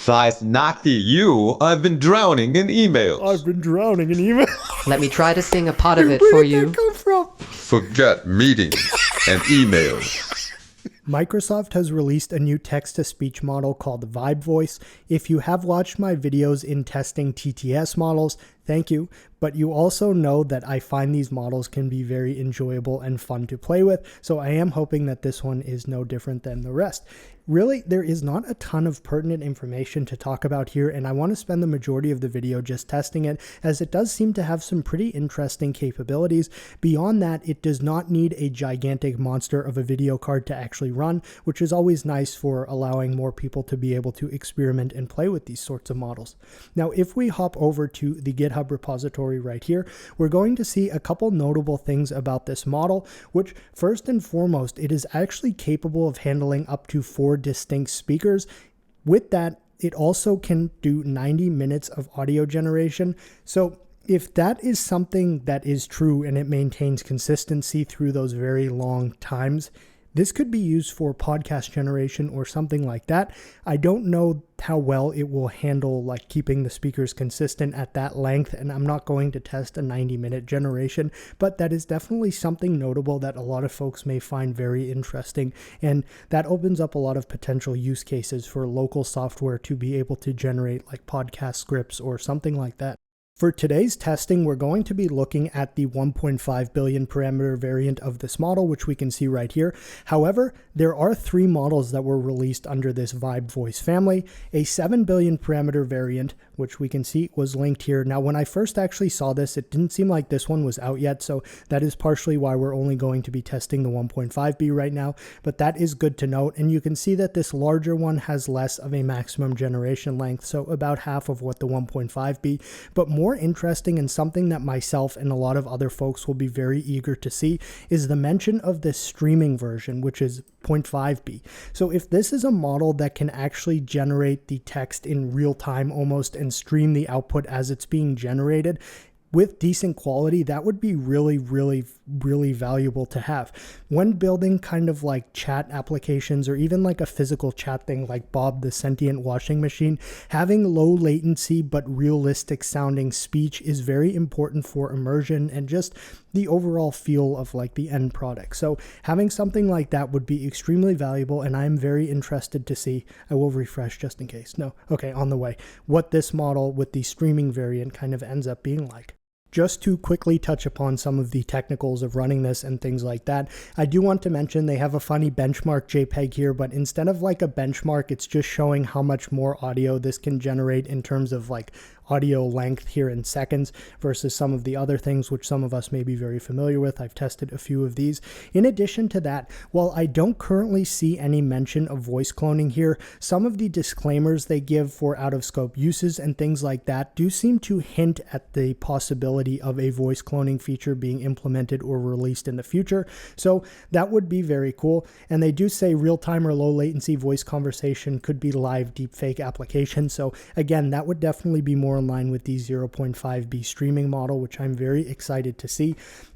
Size Naughty you, I've been drowning in emails. I've been drowning in emails. Let me try to sing a part of it Where for did you. that come from? Forget meetings and emails. Microsoft has released a new text-to-speech model called VibeVoice. If you have watched my videos in testing TTS models, thank you, but you also know that I find these models can be very enjoyable and fun to play with, so I am hoping that this one is no different than the rest. Really, there is not a ton of pertinent information to talk about here, and I want to spend the majority of the video just testing it, as it does seem to have some pretty interesting capabilities. Beyond that, it does not need a gigantic monster of a video card to actually run, which is always nice for allowing more people to be able to experiment and play with these sorts of models. Now, if we hop over to the GitHub repository right here, we're going to see a couple notable things about this model, which first and foremost, it is actually capable of handling up to 4 distinct speakers. With that, it also can do 90 minutes of audio generation. So if that is something that is true and it maintains consistency through those very long times, this could be used for podcast generation or something like that. I don't know how well it will handle like keeping the speakers consistent at that length, and I'm not going to test a 90-minute generation, but that is definitely something notable that a lot of folks may find very interesting, and that opens up a lot of potential use cases for local software to be able to generate like podcast scripts or something like that. For today's testing, we're going to be looking at the 1.5 billion parameter variant of this model, which we can see right here. However, there are 3 models that were released under this VibeVoice family. A 7 billion parameter variant, which we can see was linked here. Now, when I first actually saw this, it didn't seem like this one was out yet, so that is partially why we're only going to be testing the 1.5B right now, but that is good to note. And you can see that this larger one has less of a maximum generation length, so about half of what the 1.5B, but more interesting and something that myself and a lot of other folks will be very eager to see is the mention of this streaming version, which is 0.5B. So if this is a model that can actually generate the text in real time almost and stream the output as it's being generated with decent quality, that would be really, really, really valuable to have. When building kind of like chat applications or even like a physical chat thing like Bob the Sentient Washing Machine, having low latency but realistic sounding speech is very important for immersion and just the overall feel of like the end product. So having something like that would be extremely valuable, and I'm very interested to see, I will refresh just in case, no, okay, on the way, what this model with the streaming variant kind of ends up being like. Just to quickly touch upon some of the technicals of running this and things like that, I do want to mention they have a funny benchmark JPEG here, but instead of like a benchmark, it's just showing how much more audio this can generate in terms of like audio length here in seconds versus some of the other things which some of us may be very familiar with. I've tested a few of these. In addition to that, while I don't currently see any mention of voice cloning here, some of the disclaimers they give for out-of-scope uses and things like that do seem to hint at the possibility of a voice cloning feature being implemented or released in the future. So that would be very cool. And they do say real-time or low latency voice conversation could be live deepfake application. So again, that would definitely be more in line with the 0.5B streaming model, which I'm very excited to see.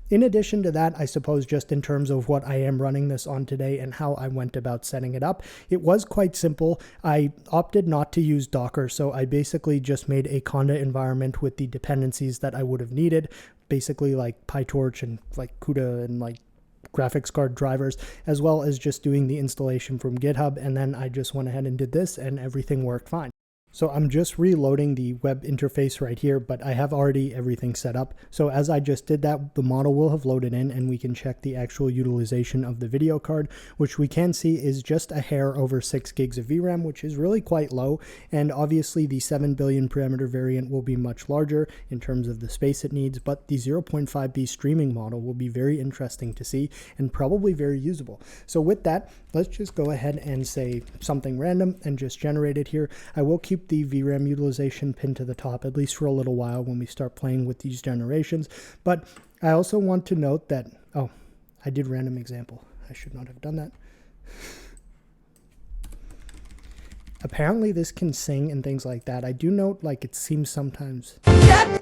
In addition to that, I suppose just in terms of what I am running this on today and how I went about setting it up, it was quite simple. I opted not to use Docker, so I basically just made a Conda environment with the dependencies that I would have needed, basically like PyTorch and like CUDA and like graphics card drivers, as well as just doing the installation from GitHub, and then I just went ahead and did this and everything worked fine. So I'm just reloading the web interface right here, but I have already everything set up. So as I just did that, the model will have loaded in and we can check the actual utilization of the video card, which we can see is just a hair over 6 gigs of VRAM, which is really quite low. And obviously the 7 billion parameter variant will be much larger in terms of the space it needs, but the 0.5B streaming model will be very interesting to see and probably very usable. So with that, let's just go ahead and say something random and just generate it here. I will keep the VRAM utilization pinned to the top, at least for a little while when we start playing with these generations. But I also want to note that, oh, I did random example. I should not have done that. Apparently this can sing and things like that. I do note like it seems sometimes. Oh,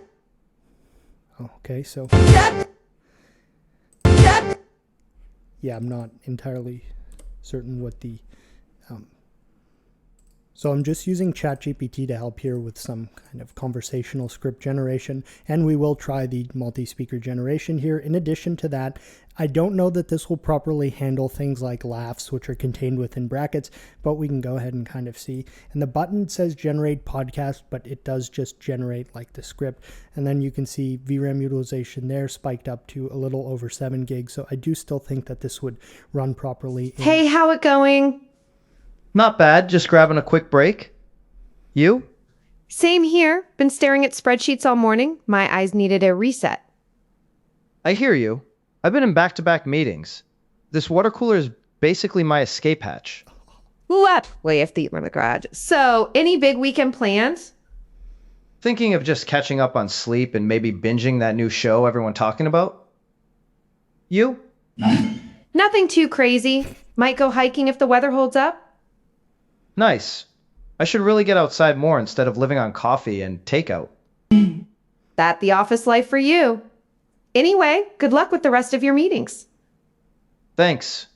okay, so. Yeah, I'm not entirely certain what the So I'm just using ChatGPT to help here with some kind of conversational script generation, and we will try the multi-speaker generation here. In addition to that, I don't know that this will properly handle things like laughs, which are contained within brackets, but we can go ahead and kind of see. And the button says generate podcast, but it does just generate like the script. And then you can see VRAM utilization there spiked up to a little over 7 gigs. So I do still think that this would run properly. Hey, how it going? Not bad, just grabbing a quick break. You? Same here. Been staring at spreadsheets all morning. My eyes needed a reset. I hear you. I've been in back-to-back meetings. This water cooler is basically my escape hatch. What? Way off the garage. So, any big weekend plans? Thinking of just catching up on sleep and maybe binging that new show everyone talking about? You? Nothing too crazy. Might go hiking if the weather holds up. Nice. I should really get outside more instead of living on coffee and takeout. That the office life for you. Anyway, good luck with the rest of your meetings. Thanks.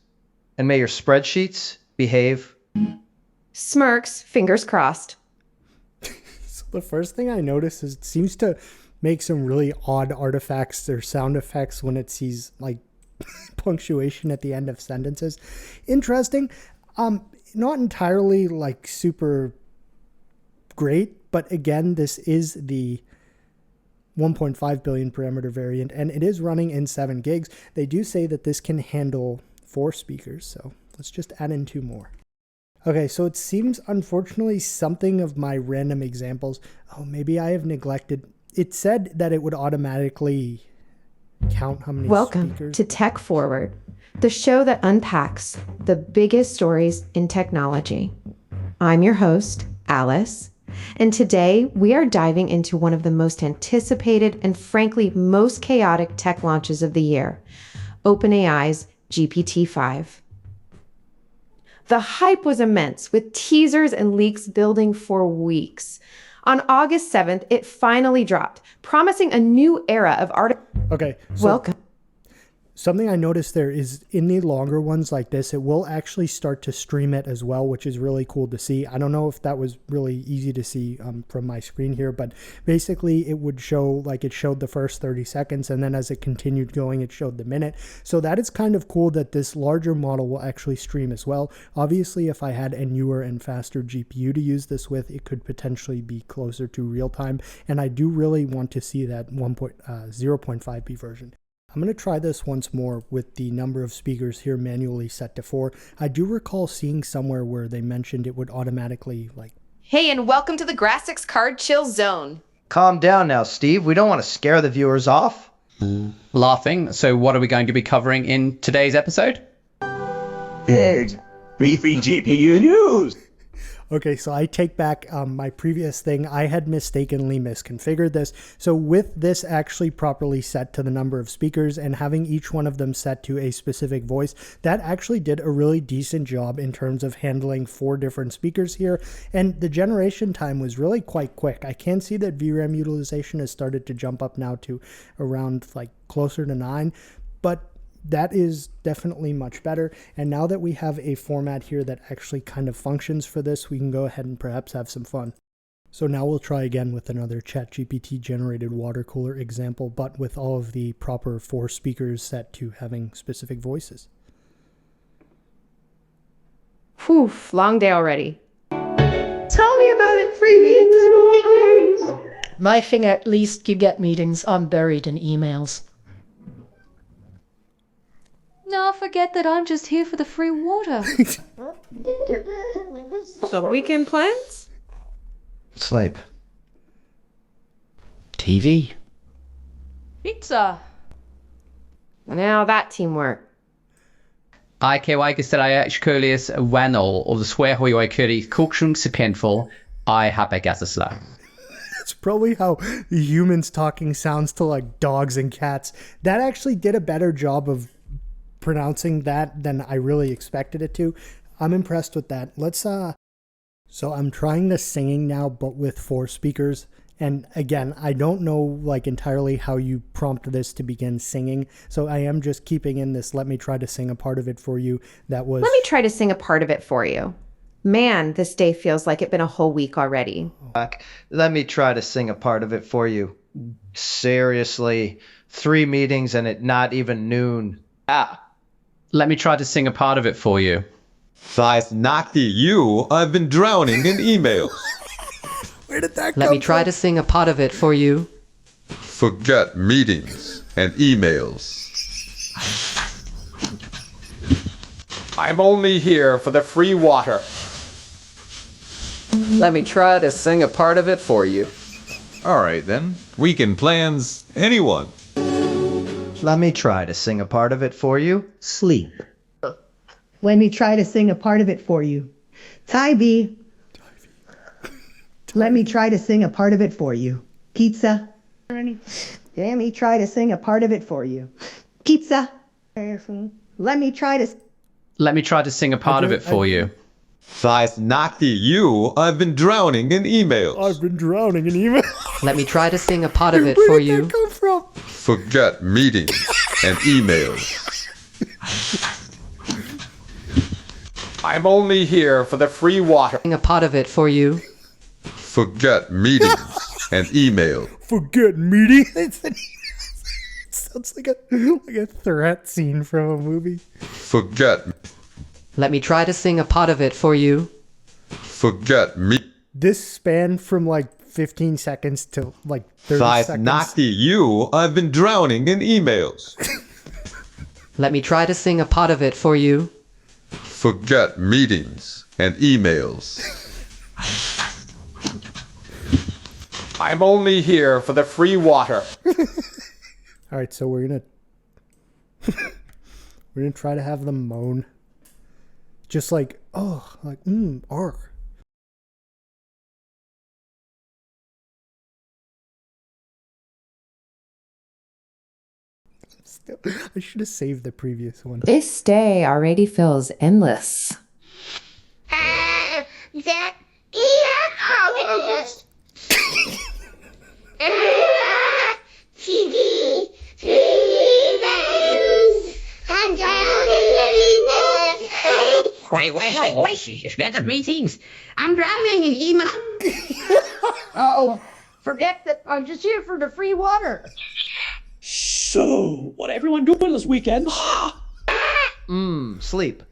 And may your spreadsheets behave. Smirks, fingers crossed. So the first thing I notice is it seems to make some really odd artifacts or sound effects when it sees like punctuation at the end of sentences. Interesting. Not entirely like super great, but again, this is the 1.5 billion parameter variant, and it is running in 7 gigs. They do say that this can handle 4 speakers, so let's just add in 2 more. Okay, so it seems, unfortunately, something of my random examples, maybe I have neglected. It said that it would automatically count how many Welcome speakers. to Tech Forward, the show that unpacks the biggest stories in technology. I'm your host, Alice, and today we are diving into one of the most anticipated and frankly most chaotic tech launches of the year, OpenAI's GPT-5. The hype was immense, with teasers and leaks building for weeks. On August 7th, it finally dropped, promising a new era of Okay, so Welcome. something I noticed there is in the longer ones like this, it will actually start to stream it as well, which is really cool to see. I don't know if that was really easy to see from my screen here, but basically it would show like it showed the first 30 seconds and then as it continued going, it showed the minute. So that is kind of cool that this larger model will actually stream as well. Obviously, if I had a newer and faster GPU to use this with, it could potentially be closer to real time. And I do really want to see that 0.5B version. I'm going to try this once more with the number of speakers here manually set to 4. I do recall seeing somewhere where they mentioned it would automatically like... Hey, and welcome to the Grassix Card Chill Zone. Calm down now, Steve. We don't want to scare the viewers off. Laughing. So what are we going to be covering in today's episode? Good. Beefy GPU news. Okay, so I take back my previous thing. I had mistakenly misconfigured this. So with this actually properly set to the number of speakers and having each one of them set to a specific voice, that actually did a really decent job in terms of handling 4 different speakers here. And the generation time was really quite quick. I can see that VRAM utilization has started to jump up now to around like closer to 9, but that is definitely much better. And now that we have a format here that actually kind of functions for this, we can go ahead and perhaps have some fun. So now we'll try again with another ChatGPT generated water cooler example, but with all of the proper 4 speakers set to having specific voices. Whew, long day already. Tell me about it, freebies. My thing, at least you get meetings unburied in emails. No, forget that. I'm just here for the free water. So weekend plans? Sleep. TV. Pizza. Now that teamwork. Icke Stellarius Wannel of the Swear Hoy Curry Kulkshung Sipenful, I have a gasasla. That's probably how the humans talking sounds to like dogs and cats. That actually did a better job of pronouncing that than I really expected it to. I'm impressed with that. So I'm trying the singing now, but with 4 speakers. And again, I don't know like entirely how you prompt this to begin singing. So I am just keeping in this, let me try to sing a part of it for you. That was... Let me try to sing a part of it for you. Man, this day feels like it's been a whole week already. Let me try to sing a part of it for you. Seriously, 3 meetings and it not even noon. Let me try to sing a part of it for you. Size Nocti, you, I've been drowning in emails. Where did that Let come me try from? to sing a part of it for you. Forget meetings and emails. I'm only here for the free water. Let me try to sing a part of it for you. All right then. Weekend plans, anyone? Let me try to sing a part of it for you. Sleep. Let me try to sing a part of it for you. Tybee. Let me try to sing a part of it for you. Pizza. Let me try to sing a part of it for you. Pizza. Let me try to... Let me try to sing a part of it for you. Size Nocti, you, I've been drowning in emails. I've been drowning in email. Let me try to sing a part of it Where for did you. that come from? Forget meetings and emails. I'm only here for the free water. Sing a part of it for you. Forget meetings and email. Forget meeting. It sounds like a threat scene from a movie. Forget. Let me try to sing a part of it for you. Forget me. This span from like 15 seconds to like 30 Size seconds. Nocti, you, I've been drowning in emails. Let me try to sing a part of it for you. Forget meetings and emails. I'm only here for the free water. All right, so we're gonna try to have them moan, just like arg. Still, I should have saved the previous one. This day already feels endless. Wait, better meetings. I'm drowning in email. Uh-oh. Forget that I'm just here for the free water. So, what everyone doing this weekend? Sleep.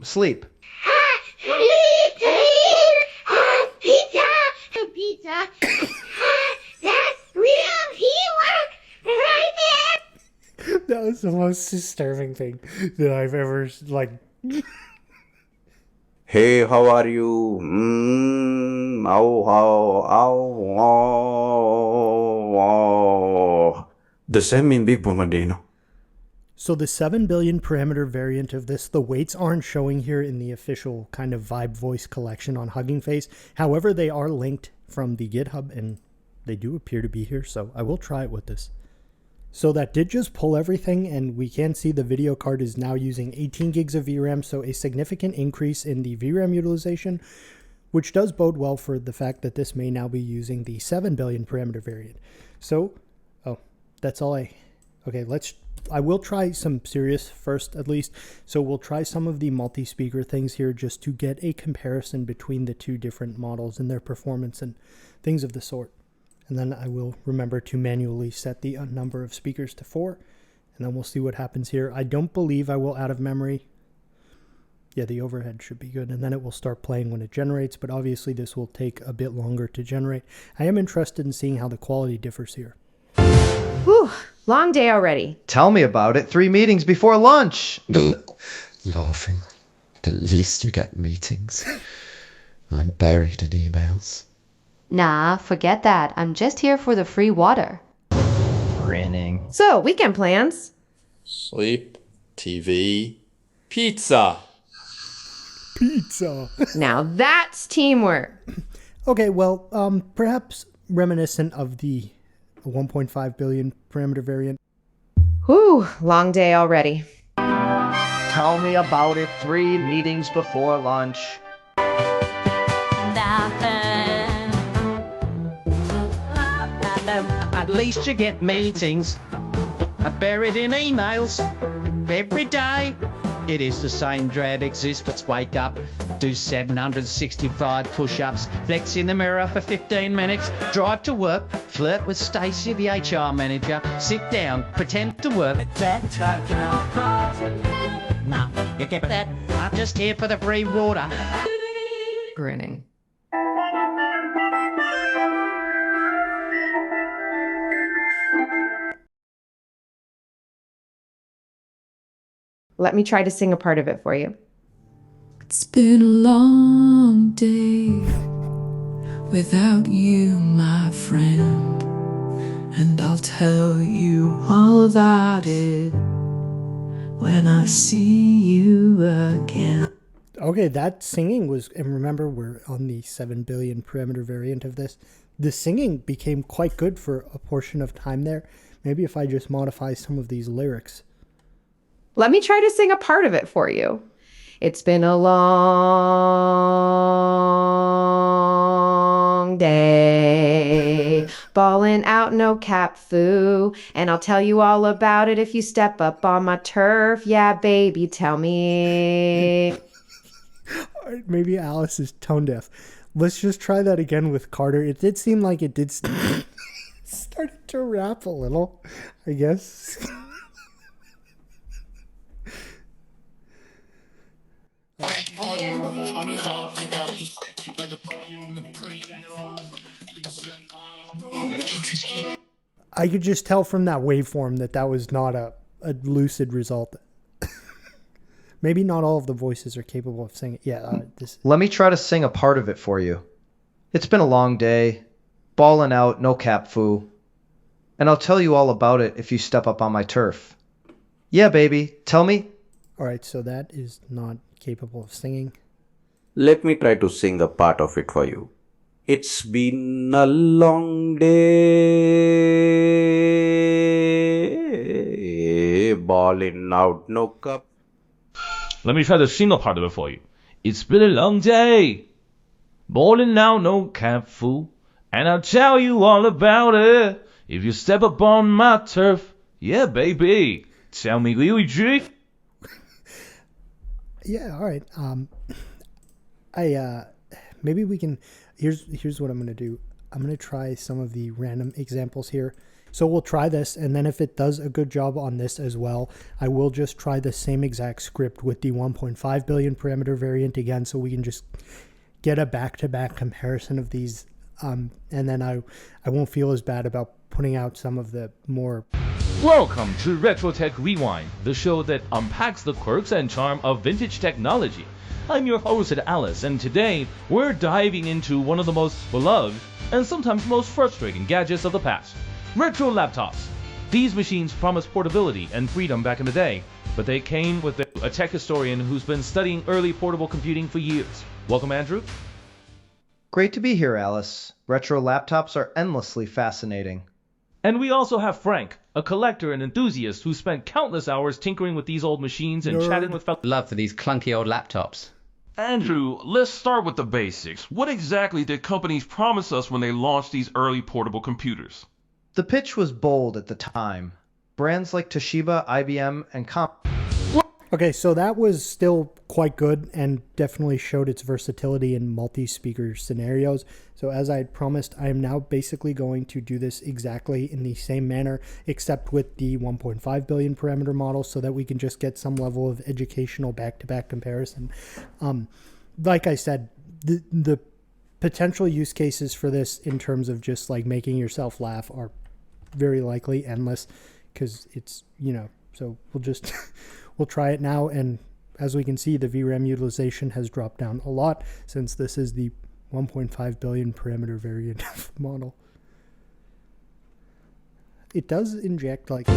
Sleep. Pizza. That's real teamwork right there. That was the most disturbing thing that I've ever like. Hey, how are you? The same in Big Bombardino. So the 7 billion parameter variant of this, the weights aren't showing here in the official kind of VibeVoice collection on Hugging Face. However, they are linked from the GitHub and they do appear to be here. So I will try it with this. So that did just pull everything, and we can see the video card is now using 18 gigs of VRAM. So a significant increase in the VRAM utilization, which does bode well for the fact that this may now be using the 7 billion parameter variant. So, that's all okay, I will try some serious first at least. So we'll try some of the multi-speaker things here just to get a comparison between the two different models and their performance and things of the sort. And then I will remember to manually set the number of speakers to 4. And then we'll see what happens here. I don't believe I will out of memory. Yeah, the overhead should be good. And then it will start playing when it generates. But obviously this will take a bit longer to generate. I am interested in seeing how the quality differs here. Whew, long day already. Tell me about it. 3 meetings before lunch. Laughing. At least you get meetings. I'm buried in emails. Nah, forget that. I'm just here for the free water. Grinning. So, weekend plans. Sleep, TV, pizza. Pizza. Now that's teamwork. Okay, well, perhaps reminiscent of the 1.5 billion parameter variant. Whew, long day already. Tell me about it. 3 meetings before lunch. At least you get meetings. Buried in emails. every day. It is the same dread exists, but wake up, do 765 push-ups, flex in the mirror for 15 minutes, drive to work, flirt with Stacey, the HR manager, sit down, pretend to work. No, you get that? I'm just here for the free water. Grinning. Let me try to sing a part of it for you. It's been a long day without you, my friend, and I'll tell you all about it when I see you again. Okay, that singing was, and remember we're on the 7 billion parameter variant of this. The singing became quite good for a portion of time there. Maybe if I just modify some of these lyrics. Let me try to sing a part of it for you. It's been a long day, ballin' out, no cap foo, and I'll tell you all about it if you step up on my turf. Yeah, baby, tell me. Maybe Alice is tone deaf. Let's just try that again with Carter. It did seem like it did started to rap a little, I guess. I could just tell from that waveform that that was not a lucid result. Maybe not all of the voices are capable of singing. Yeah, this. Let me try to sing a part of it for you. It's been a long day, ballin' out, no cap foo, and I'll tell you all about it if you step up on my turf. Yeah, baby, tell me. All right, so that is not capable of singing. Let me try to sing a part of it for you. It's been a long day, ballin' out, no cup. Let me try to sing a part of it for you. It's been a long day, ballin' out, no cap fool, and I'll tell you all about it if you step up on my turf. Yeah, baby, tell me, Louis G. Yeah, all right. Maybe we can. Here's what I'm gonna do. I'm gonna try some of the random examples here. So we'll try this, and then if it does a good job on this as well, I will just try the same exact script with the 1.5 billion parameter variant again, so we can just get a back-to-back comparison of these, and then I won't feel as bad about putting out some of the more. Welcome to Retro Tech Rewind, the show that unpacks the quirks and charm of vintage technology. I'm your host, Alice, and today we're diving into one of the most beloved and sometimes most frustrating gadgets of the past. Retro laptops. These machines promised portability and freedom back in the day, but they came with a tech historian who's been studying early portable computing for years. Welcome, Andrew. Great to be here, Alice. Retro laptops are endlessly fascinating. And we also have Frank, a collector and enthusiast who spent countless hours tinkering with these old machines and chatting with fellow. Love for these clunky old laptops. Andrew, let's start with the basics. What exactly did companies promise us when they launched these early portable computers? The pitch was bold at the time. Brands like Toshiba, IBM, and Okay, so that was still quite good and definitely showed its versatility in multi-speaker scenarios. So as I had promised, I am now basically going to do this exactly in the same manner, except with the 1.5 billion parameter model, so that we can just get some level of educational back-to-back comparison. Like I said, the potential use cases for this in terms of just like making yourself laugh are very likely endless, because it's, so we'll just we'll try it now. And as we can see, the VRAM utilization has dropped down a lot since this is the 1.5 billion parameter variant model. It does inject like.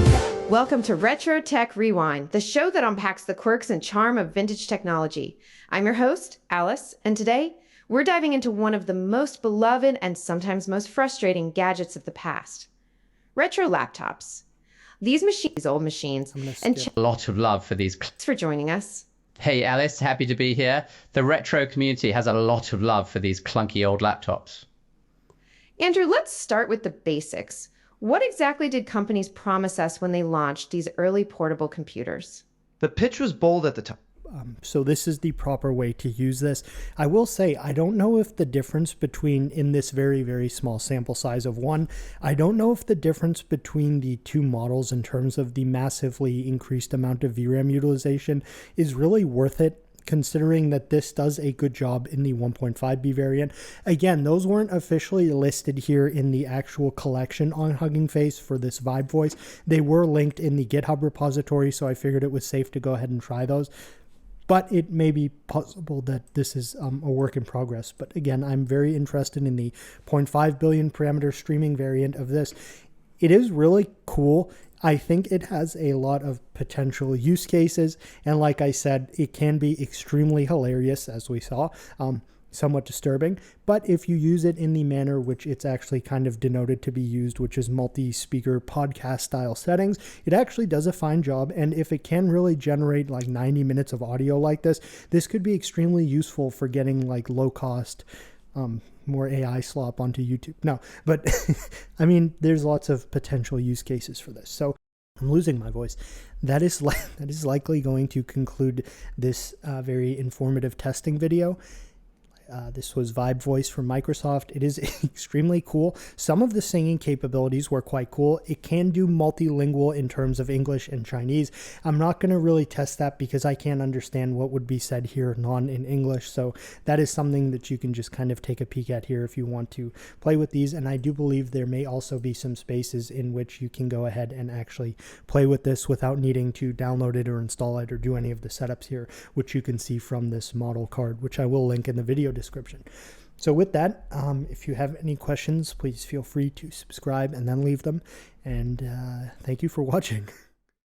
Welcome to Retro Tech Rewind, the show that unpacks the quirks and charm of vintage technology. I'm your host, Alice, and today we're diving into one of the most beloved and sometimes most frustrating gadgets of the past. Retro laptops. These old machines, and a lot of love for these. Thanks for joining us. Hey Alice, happy to be here. The retro community has a lot of love for these clunky old laptops. Andrew, let's start with the basics. What exactly did companies promise us when they launched these early portable computers? The pitch was bold at the time. So this is the proper way to use this. I will say, I don't know if the difference between, in this very, very small sample size of one, I don't know if the difference between the two models in terms of the massively increased amount of VRAM utilization is really worth it, considering that this does a good job in the 1.5B variant. Again, those weren't officially listed here in the actual collection on Hugging Face for this VibeVoice. They were linked in the GitHub repository, so I figured it was safe to go ahead and try those. But it may be possible that this is a work in progress. But again, I'm very interested in the 0.5 billion parameter streaming variant of this. It is really cool. I think it has a lot of potential use cases. And like I said, it can be extremely hilarious, as we saw. Somewhat disturbing, but if you use it in the manner which it's actually kind of denoted to be used, which is multi-speaker podcast style settings, it actually does a fine job. And if it can really generate like 90 minutes of audio like this, this could be extremely useful for getting like low cost, more AI slop onto YouTube. No, but I mean, there's lots of potential use cases for this. So I'm losing my voice. That is likely going to conclude this very informative testing video. This was VibeVoice from Microsoft. It is extremely cool. Some of the singing capabilities were quite cool. It can do multilingual in terms of English and Chinese. I'm not going to really test that because I can't understand what would be said here in English. So that is something that you can just kind of take a peek at here if you want to play with these. And I do believe there may also be some spaces in which you can go ahead and actually play with this without needing to download it or install it or do any of the setups here, which you can see from this model card, which I will link in the video description. So with that, if you have any questions, please feel free to subscribe and then leave them. And thank you for watching.